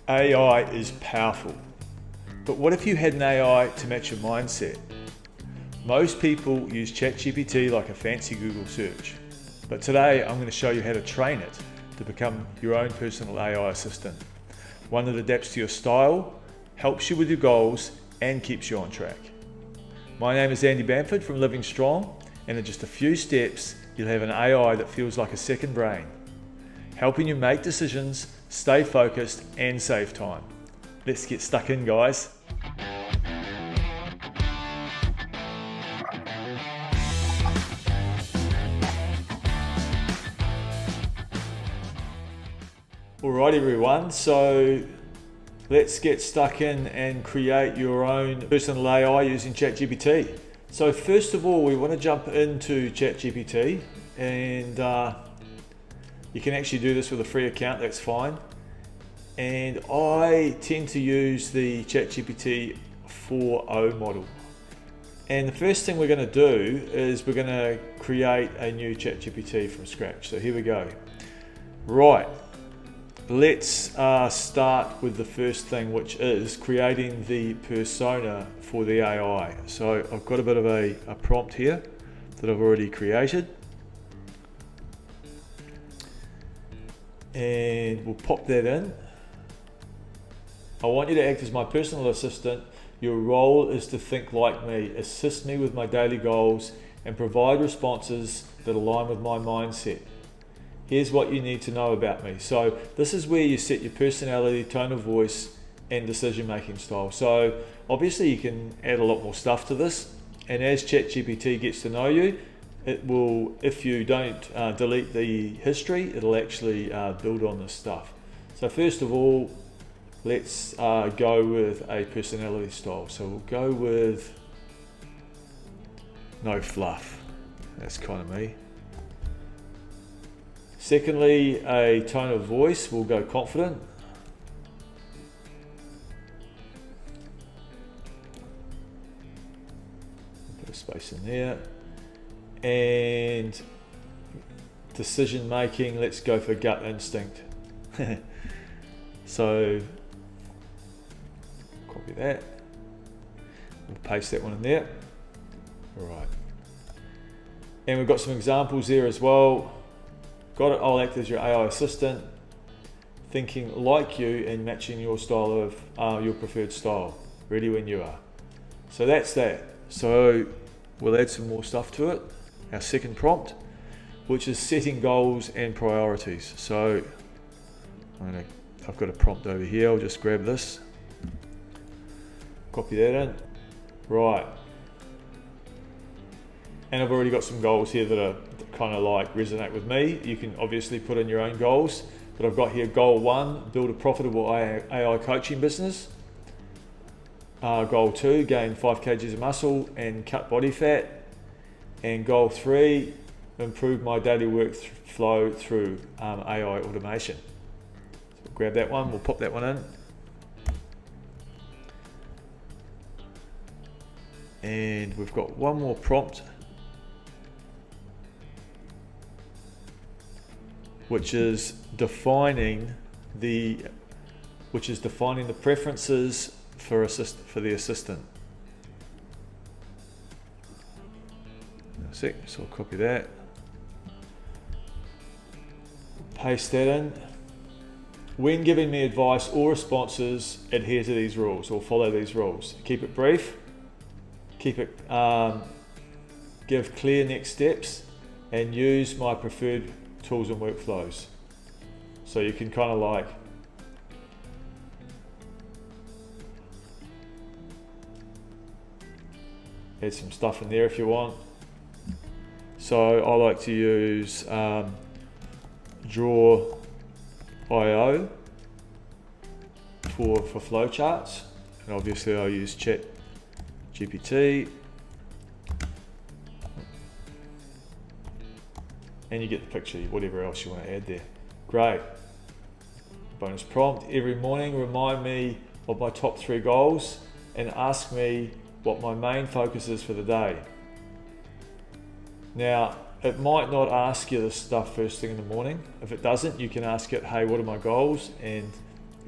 AI is powerful, but what if you had an AI to match your mindset? Most people use ChatGPT like a fancy Google search, but today I'm going to show you how to train it to become your own personal AI assistant. One that adapts to your style, helps you with your goals, and keeps you on track. My name is Andy Bamford from Living Strong, and in just a few steps, you'll have an AI that feels like a second brain, helping you make decisions, stay focused, and save time. Let's get stuck in, guys. Alright everyone, so let's get stuck in and create your own personal AI using ChatGPT. So first of all, we want to jump into ChatGPT, and you can actually do this with a free account, that's fine. And I tend to use the ChatGPT 4.0 model. And the first thing we're going to do is we're going to create a new ChatGPT from scratch. So here we go. Right. Let's start with the first thing, which is creating the persona for the AI. So I've got a bit of a prompt here that I've already created. And we'll pop that in. I want you to act as my personal assistant. Your role is to think like me, assist me with my daily goals, and provide responses that align with my mindset. Here's what you need to know about me. So this is where you set your personality, tone of voice, and decision-making style. So obviously you can add a lot more stuff to this, and as ChatGPT gets to know you, it will, if you don't delete the history, it'll actually build on this stuff. So first of all, let's go with a personality style. So we'll go with no fluff. That's kind of me. Secondly, a tone of voice, we'll go confident. Put a space in there. And decision making, let's go for gut instinct. So, copy that. We'll paste that one in there. All right. And we've got some examples there as well. Got it, I'll act as your AI assistant, thinking like you and matching your style of your preferred style. Ready when you are. So that's that. So we'll add some more stuff to it. Our second prompt, which is setting goals and priorities. So I've got a prompt over here. I'll just grab this, copy that in. Right. And I've already got some goals here that are kind of like resonate with me. You can obviously put in your own goals, but I've got here goal 1, build a profitable AI coaching business. Goal 2, gain 5 kgs of muscle and cut body fat. And goal 3, improve my daily workflow through AI automation. So we'll grab that one, we'll pop that one in. And we've got one more prompt, which is defining the preferences for the assistant. So I'll copy that, paste that in. When giving me advice or responses, adhere to these rules or follow these rules. Keep it brief, give clear next steps, and use my preferred tools and workflows. So you can kind of like add some stuff in there if you want. So I like to use Draw.io for flowcharts, and obviously I'll use ChatGPT. And you get the picture, whatever else you want to add there. Great. Bonus prompt, every morning remind me of my top 3 goals and ask me what my main focus is for the day. Now, it might not ask you this stuff first thing in the morning. If it doesn't, you can ask it, hey, what are my goals? And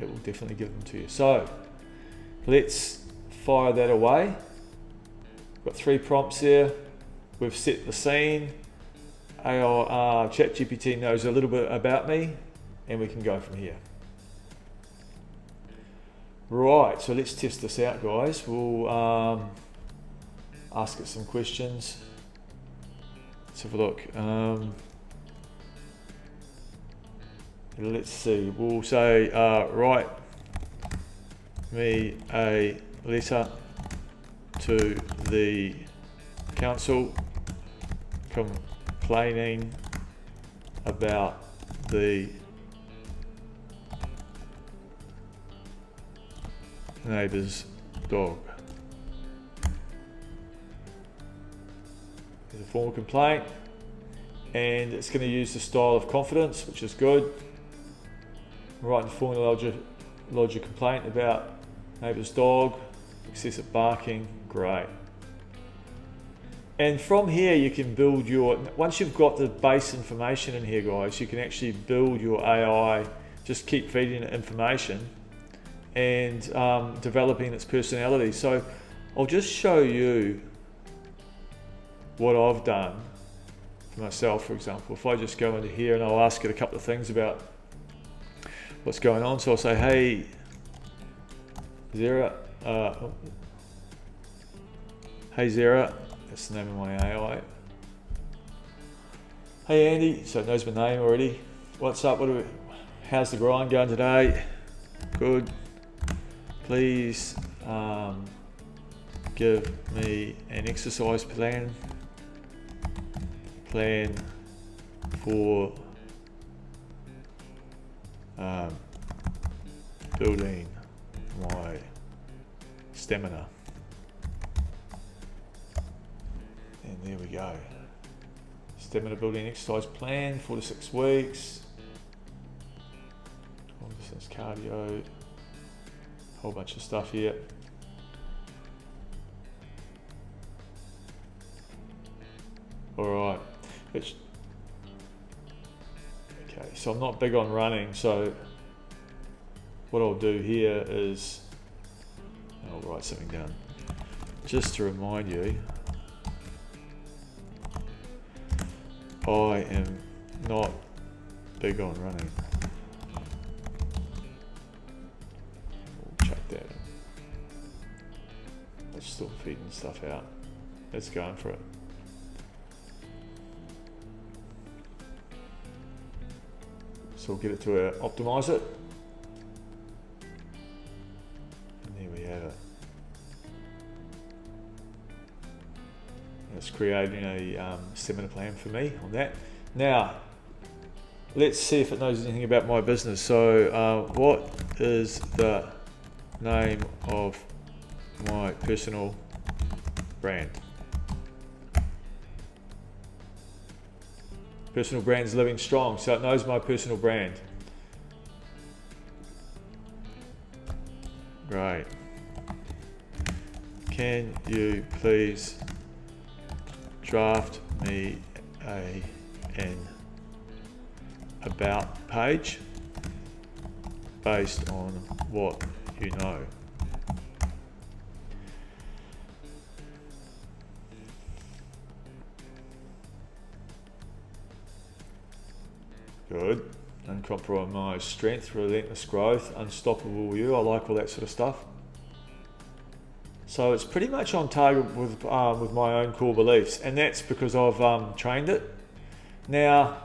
it will definitely give them to you. So let's fire that away. Got 3 prompts there. We've set the scene. ChatGPT knows a little bit about me, and we can go from here. Right, so let's test this out, guys. We'll ask it some questions. Let's have a look. Let's see. We'll say, write me a letter to the council complaining about the neighbour's dog. There's a formal complaint, and it's going to use the style of confidence, which is good. Write the formal lodge a complaint about neighbour's dog, excessive barking, great. And from here you can build your, once you've got the base information in here, guys, you can actually build your AI, just keep feeding it information and developing its personality. So I'll just show you what I've done for myself. For example, if I just go into here and I'll ask it a couple of things about what's going on. So I'll say, hey Zara, hey Zara, that's the name of my AI. Hey Andy, so it knows my name already. What's up? How's the grind going today? Good. Please give me an exercise plan for building my stamina. And there we go. Stamina building exercise plan, 4 to 6 weeks. Long distance cardio. Whole bunch of stuff here. Alright. Okay, so I'm not big on running, so what I'll do here is I'll write something down just to remind you. I am not big on running. We'll chuck that in. It's still feeding stuff out. Let's go for it. So we'll get it to optimize it. And there we have it. It's creating a stamina plan for me on that. Now, let's see if it knows anything about my business. So, what is the name of my personal brand? Personal brand is Living Strong, so it knows my personal brand. Great. Can you please draft me an about page based on what you know? Good. Uncompromised strength, relentless growth, unstoppable you. I like all that sort of stuff. So it's pretty much on target with my own core beliefs, and that's because I've trained it. Now,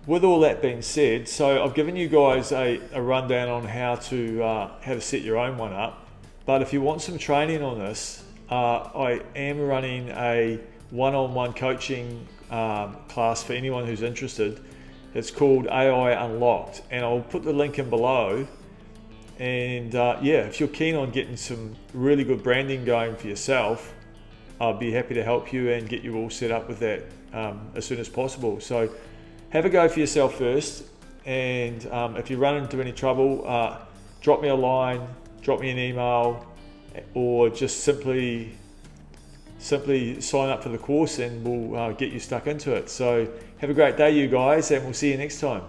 with all that being said, so I've given you guys a rundown on how to set your own one up. But if you want some training on this, I am running a one-on-one coaching class for anyone who's interested. It's called AI Unlocked, and I'll put the link in below. And yeah, if you're keen on getting some really good branding going for yourself, I'll be happy to help you and get you all set up with that as soon as possible. So have a go for yourself first, and if you run into any trouble, drop me a line, drop me an email, or just simply sign up for the course and we'll get you stuck into it. So have a great day, you guys, and we'll see you next time.